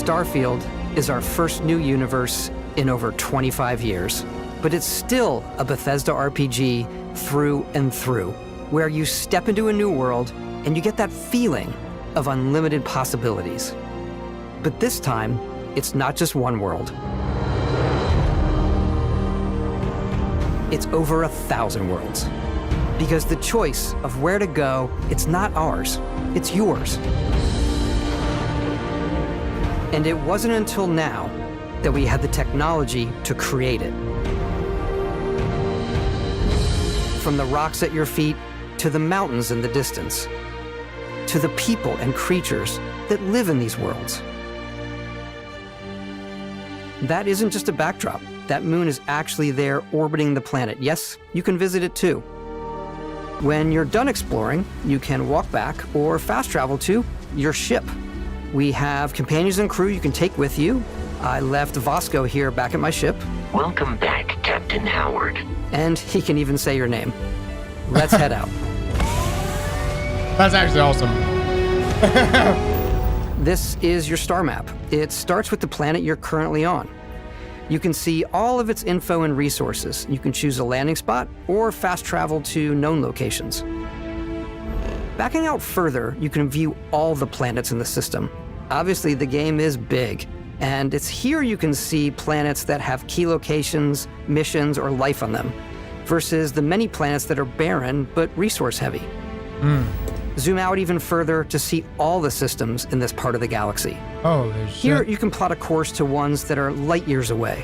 Starfield is our first new universe in over 25 years, but it's still a Bethesda RPG through and through, where you step into a new world and you get that feeling of unlimited possibilities. But this time, it's not just one world. It's over 1,000 worlds. Because the choice of where to go, it's not ours, it's yours. And it wasn't until now that we had the technology to create it. From the rocks at your feet, to the mountains in the distance, to the people and creatures that live in these worlds. That isn't just a backdrop. That moon is actually there orbiting the planet. Yes, you can visit it too. When you're done exploring, you can walk back or fast travel to your ship. We have companions and crew you can take with you. I left Vasco here back at my ship. Welcome back, Captain Howard. And he can even say your name. Let's head out. That's actually awesome. This is your star map. It starts with the planet you're currently on. You can see all of its info and resources. You can choose a landing spot or fast travel to known locations. Backing out further, you can view all the planets in the system. Obviously, the game is big, and it's here you can see planets that have key locations, missions, or life on them, versus the many planets that are barren but resource heavy. Zoom out even further to see all the systems in this part of the galaxy. Holy shit. Here, you can plot a course to ones that are light years away.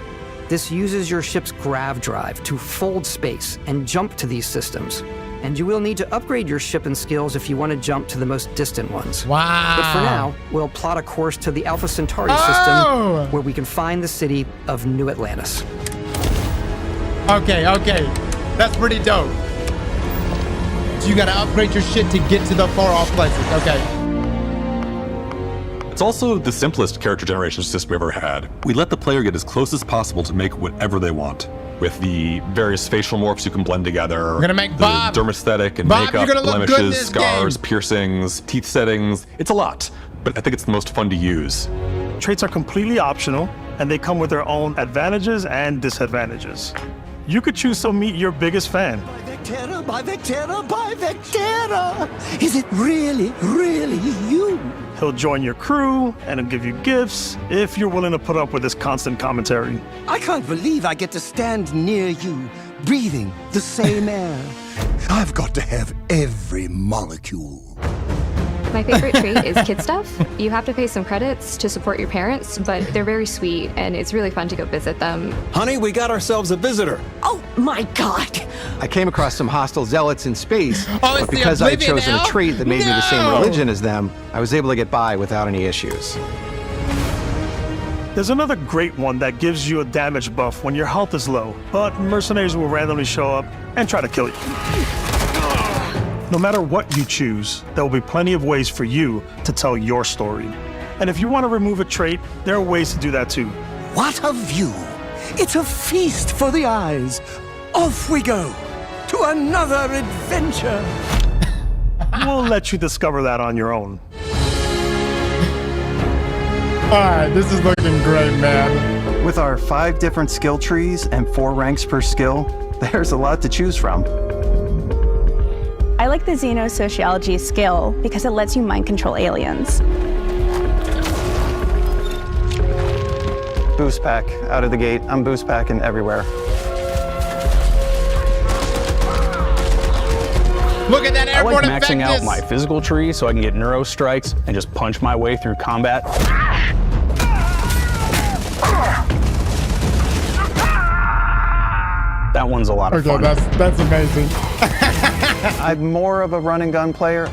This uses your ship's grav drive to fold space and jump to these systems. And you will need to upgrade your ship and skills if you want to jump to the most distant ones. Wow. But for now, we'll plot a course to the Alpha Centauri system, where we can find the city of New Atlantis. Okay. That's pretty dope. So you gotta upgrade your shit to get to the far off places. Okay. It's also the simplest character generation system we ever had. We let the player get as close as possible to make whatever they want. With the various facial morphs you can blend together. We're gonna make the Bob. dermosthetic and Bob, makeup, you're gonna look good in blemishes, this scars, game. piercings, teeth settings. It's a lot, but I think it's the most fun to use. Traits are completely optional, and they come with their own advantages and disadvantages. You could choose to meet your biggest fan. By Vectera! Is it really, really you? He'll join your crew, and he'll give you gifts if you're willing to put up with his constant commentary. I can't believe I get to stand near you, breathing the same air. I've got to have every molecule. My favorite trait is kid stuff. You have to pay some credits to support your parents, but they're very sweet, and it's really fun to go visit them. Honey, we got ourselves a visitor. Oh my God! I came across some hostile zealots in space, it's but the because I had Oblivion chosen a elf? trait that made me the same No! religion as them, I was able to get by without any issues. There's another great one that gives you a damage buff when your health is low, but mercenaries will randomly show up and try to kill you. No matter what you choose, there will be plenty of ways for you to tell your story. And if you want to remove a trait, there are ways to do that too. What a view! It's a feast for the eyes. Off we go to another adventure. We'll let you discover that on your own. All right, this is looking great, man. With our 5 different skill trees and 4 ranks per skill, there's a lot to choose from. I like the Xenosociology skill because it lets you mind control aliens. Boost pack out of the gate. I'm boost packing everywhere. Look at that I like airborne maxing out effectus. my physical tree so I can get neuro strikes and just punch my way through combat. That one's a lot of fun. Okay, that's amazing. I'm more of a run and gun player.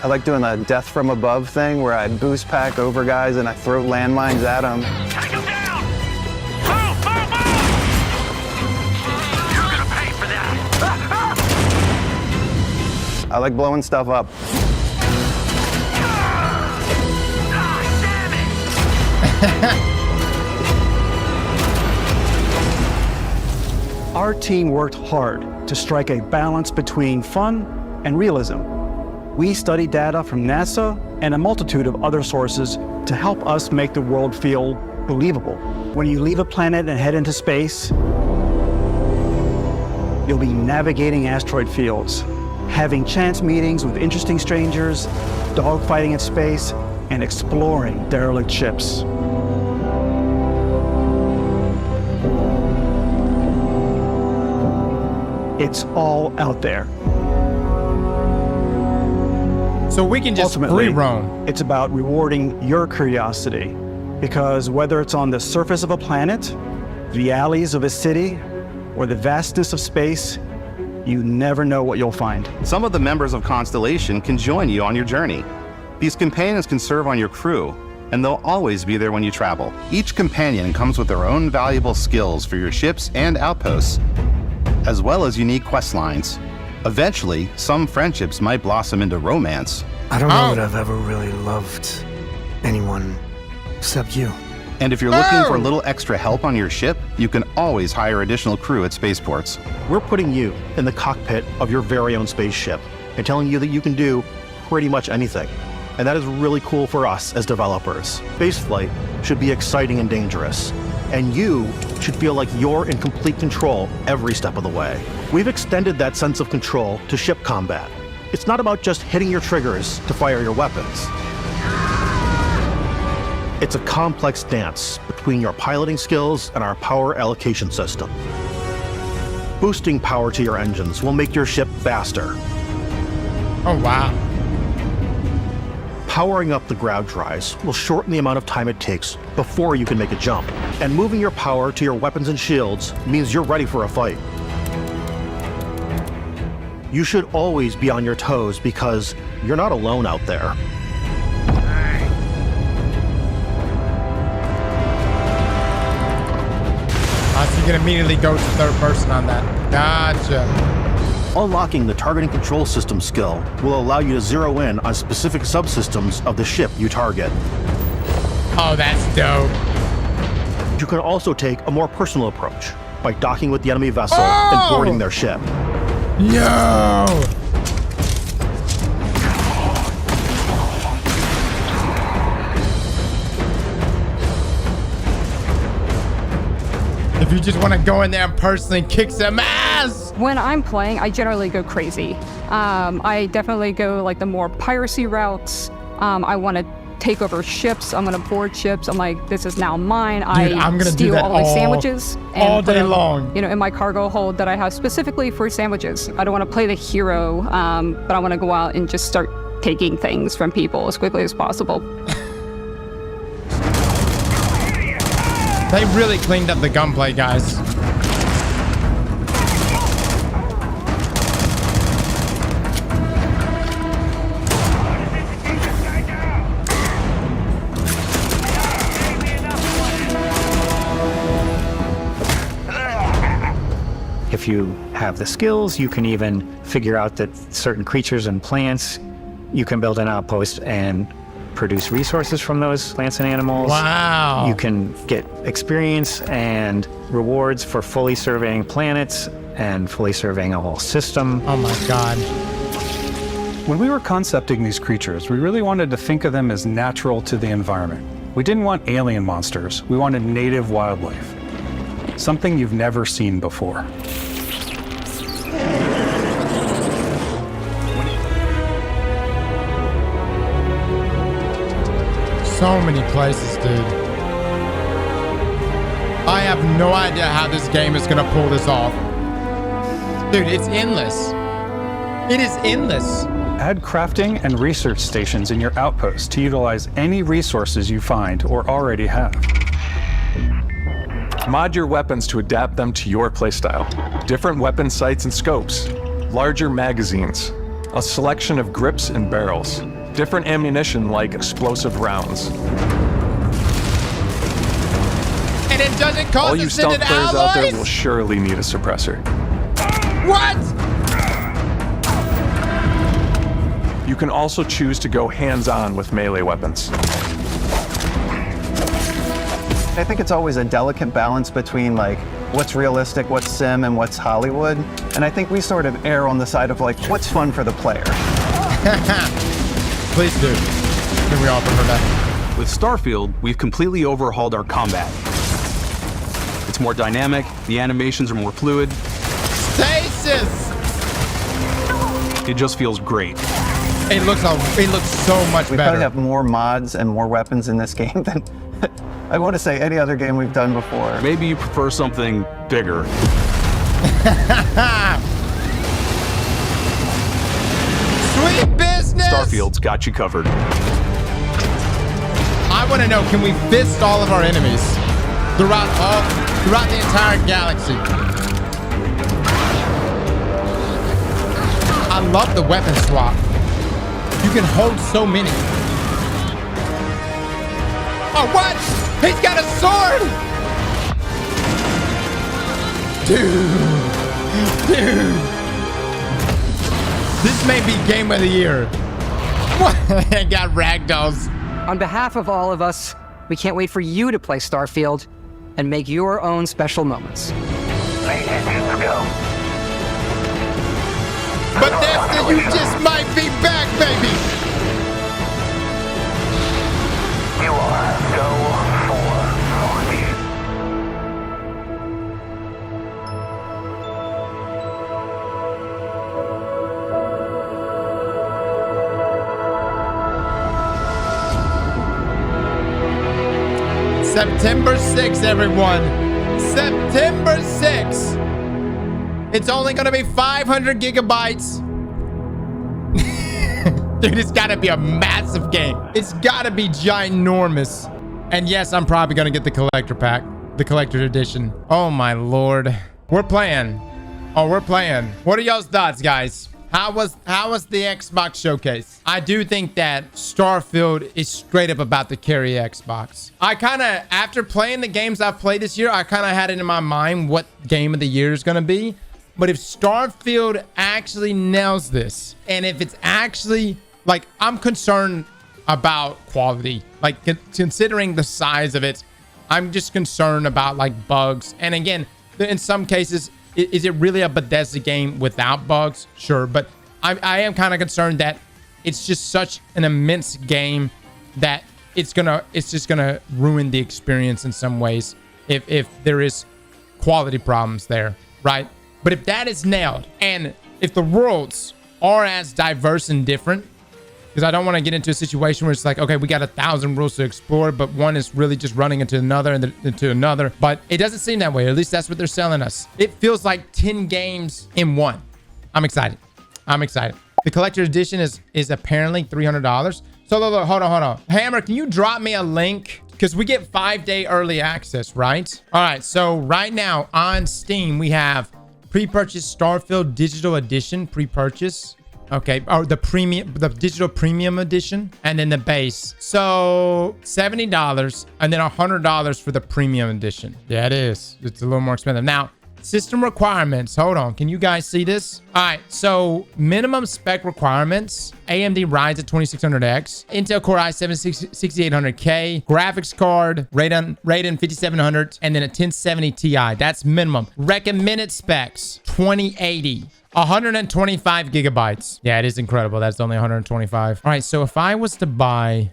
I like doing the death from above thing where I boost pack over guys and I throw landmines at them. Take him down! Move, move, move! You're gonna pay for that! I like blowing stuff up. Our team worked hard to strike a balance between fun and realism. We study data from NASA and a multitude of other sources to help us make the world feel believable. When you leave a planet and head into space, you'll be navigating asteroid fields, having chance meetings with interesting strangers, dogfighting in space, and exploring derelict ships. It's all out there. So we can just Ultimately, free roam. it's about rewarding your curiosity, because whether it's on the surface of a planet, the alleys of a city, or the vastness of space, you never know what you'll find. Some of the members of Constellation can join you on your journey. These companions can serve on your crew, and they'll always be there when you travel. Each companion comes with their own valuable skills for your ships and outposts, as well as unique quest lines. Eventually, some friendships might blossom into romance. I don't know that I've ever really loved anyone except you. And if you're looking for a little extra help on your ship, you can always hire additional crew at spaceports. We're putting you in the cockpit of your very own spaceship and telling you that you can do pretty much anything. And that is really cool for us as developers. Spaceflight should be exciting and dangerous. And you should feel like you're in complete control every step of the way. We've extended that sense of control to ship combat. It's not about just hitting your triggers to fire your weapons. It's a complex dance between your piloting skills and our power allocation system. Boosting power to your engines will make your ship faster. Oh, wow. Powering up the ground drives will shorten the amount of time it takes before you can make a jump. And moving your power to your weapons and shields means you're ready for a fight. You should always be on your toes because you're not alone out there. So you can immediately go to third person on that. Gotcha. Unlocking the targeting control system skill will allow you to zero in on specific subsystems of the ship you target. Oh, that's dope. You can also take a more personal approach by docking with the enemy vessel and boarding their ship. Yo! If you just want to go in there and personally kick some ass! When I'm playing, I generally go crazy. I definitely go like the more piracy routes. I want to take over ships. I'm going to board ships. I'm like, this is now mine. Dude, I'm gonna steal do that all the sandwiches. all and put day them, long. You know, in my cargo hold that I have specifically for sandwiches. I don't want to play the hero, but I want to go out and just start taking things from people as quickly as possible. They really cleaned up the gunplay, guys. If you have the skills, you can even figure out that certain creatures and plants, you can build an outpost and produce resources from those plants and animals. Wow. You can get experience and rewards for fully surveying planets and fully surveying a whole system. Oh my God. When we were concepting these creatures, we really wanted to think of them as natural to the environment. We didn't want alien monsters. We wanted native wildlife. Something you've never seen before. So many places, dude. I have no idea how this game is gonna pull this off. Dude, it's endless. It is endless. Add crafting and research stations in your outpost to utilize any resources you find or already have. Mod your weapons to adapt them to your playstyle. Different weapon sights and scopes, larger magazines, a selection of grips and barrels, different ammunition like explosive rounds. And it doesn't cost all you stealth players out there will surely need a suppressor. What? You can also choose to go hands-on with melee weapons. I think it's always a delicate balance between like what's realistic, what's sim, and what's Hollywood. And I think we sort of err on the side of like what's fun for the player. Please do. Can we offer her that? With Starfield, we've completely overhauled our combat. It's more dynamic, the animations are more fluid. Stasis! It just feels great. It looks so much We better. probably have more mods and more weapons in this game than I want to say any other game we've done before. Maybe you prefer something bigger. Sweet business! Starfield's got you covered. I want to know, can we fist all of our enemies throughout the entire galaxy? I love the weapon swap. You can hold so many. Oh, what? He's got a sword! Dude. This may be game of the year. What? I got ragdolls. On behalf of all of us, we can't wait for you to play Starfield and make your own special moments. Bethesda, you just might be back, baby. You are so forward. September 6th, everyone. September 6th. It's only going to be 500 gigabytes. Dude, it's got to be a massive game. It's got to be ginormous. And yes, I'm probably going to get the collector pack, the collector's edition. Oh, my Lord. We're playing. Oh, we're playing. What are y'all's thoughts, guys? How was the Xbox showcase? I do think that Starfield is straight up about to carry Xbox. I kind of, after playing the games I've played this year, I kind of had it in my mind what game of the year is going to be. But if Starfield actually nails this, and if it's actually, like, I'm concerned about quality. Like, considering the size of it, I'm just concerned about, like, bugs. And again, in some cases, is it really a Bethesda game without bugs? Sure, but I am kind of concerned that it's just such an immense game that it's just gonna ruin the experience in some ways if there is quality problems there, right? But if that is nailed, and if the worlds are as diverse and different, because I don't want to get into a situation where it's like, okay, we got 1,000 worlds to explore, but one is really just running into another and into another. But it doesn't seem that way. Or at least that's what they're selling us. It feels like 10 games in one. I'm excited. I'm excited. The collector's edition is apparently $300. So look, hold on. Hammer, can you drop me a link? Because we get 5-day early access, right? All right. So right now on Steam, we have pre-purchase Starfield Digital Edition pre-purchase. Okay, or the digital premium edition, and then the base. So $70 and then $100 for the premium edition. Yeah, it is. It's a little more expensive. Now, system requirements. Hold on. Can you guys see this? All right. So minimum spec requirements: AMD Ryzen 2600X, Intel Core i7 6800K, graphics card, Radeon 5700, and then a 1070 Ti. That's minimum. Recommended specs: 2080. 125 gigabytes. Yeah, it is incredible. That's only 125. All right, so if I was to buy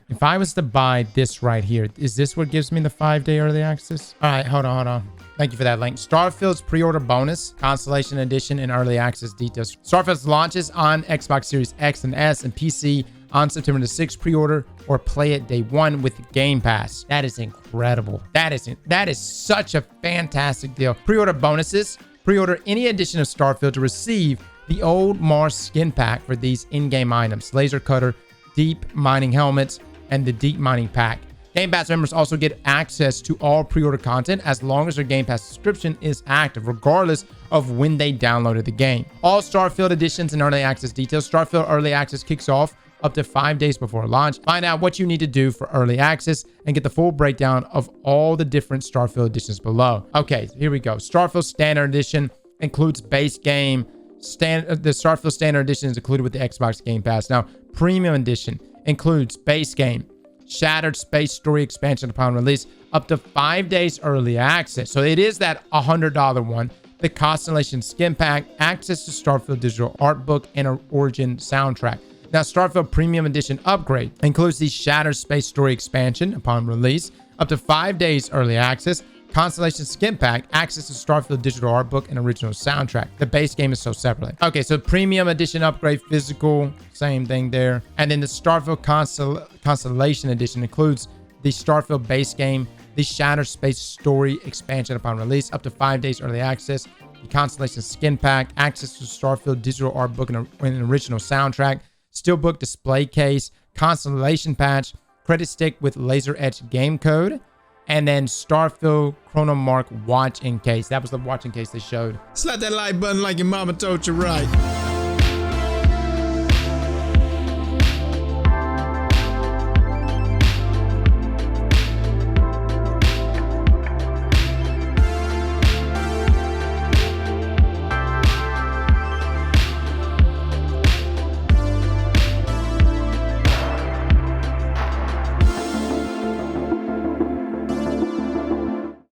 this right here, is this what gives me the 5-day early access? All right, hold on. Thank you for that link. Starfield's pre-order bonus, Constellation Edition, and early access details. Starfield launches on Xbox Series X and S and PC on September the 6th. Pre-order or play it day one with Game Pass. That is incredible. That is such a fantastic deal. Pre-order bonuses. Pre-order any edition of Starfield to receive the old Mars skin pack for these in-game items: laser cutter, deep mining helmets, and the deep mining pack. Game Pass members also get access to all pre-order content as long as their Game Pass subscription is active, regardless of when they downloaded the game. All Starfield editions and early access details. Starfield early access kicks off up to 5 days before launch. Find out what you need to do for early access and get the full breakdown of all the different Starfield editions below. Okay, here we go. Starfield Standard Edition includes base game. The Starfield Standard Edition is included with the Xbox Game Pass. Now, Premium Edition includes base game, Shattered Space Story expansion upon release, up to 5 days early access. So it is that $100 one. The Constellation Skin Pack, access to Starfield Digital Art Book, and an Origin soundtrack. Now, Starfield Premium Edition upgrade includes the Shattered Space Story expansion upon release, up to 5 days early access, Constellation Skin Pack, access to Starfield digital art book, and original soundtrack. The base game is sold separately. Okay, so Premium Edition upgrade, physical, same thing there. And then the Starfield Constellation Edition includes the Starfield base game, the Shattered Space Story expansion upon release, up to 5 days early access, the Constellation Skin Pack, access to Starfield digital art book and an original soundtrack, Steelbook display case, Constellation patch, credit stick with laser etched game code, and then Starfield Chronomark watch in case. That was the watch in case they showed. Slap that like button like your mama told you right.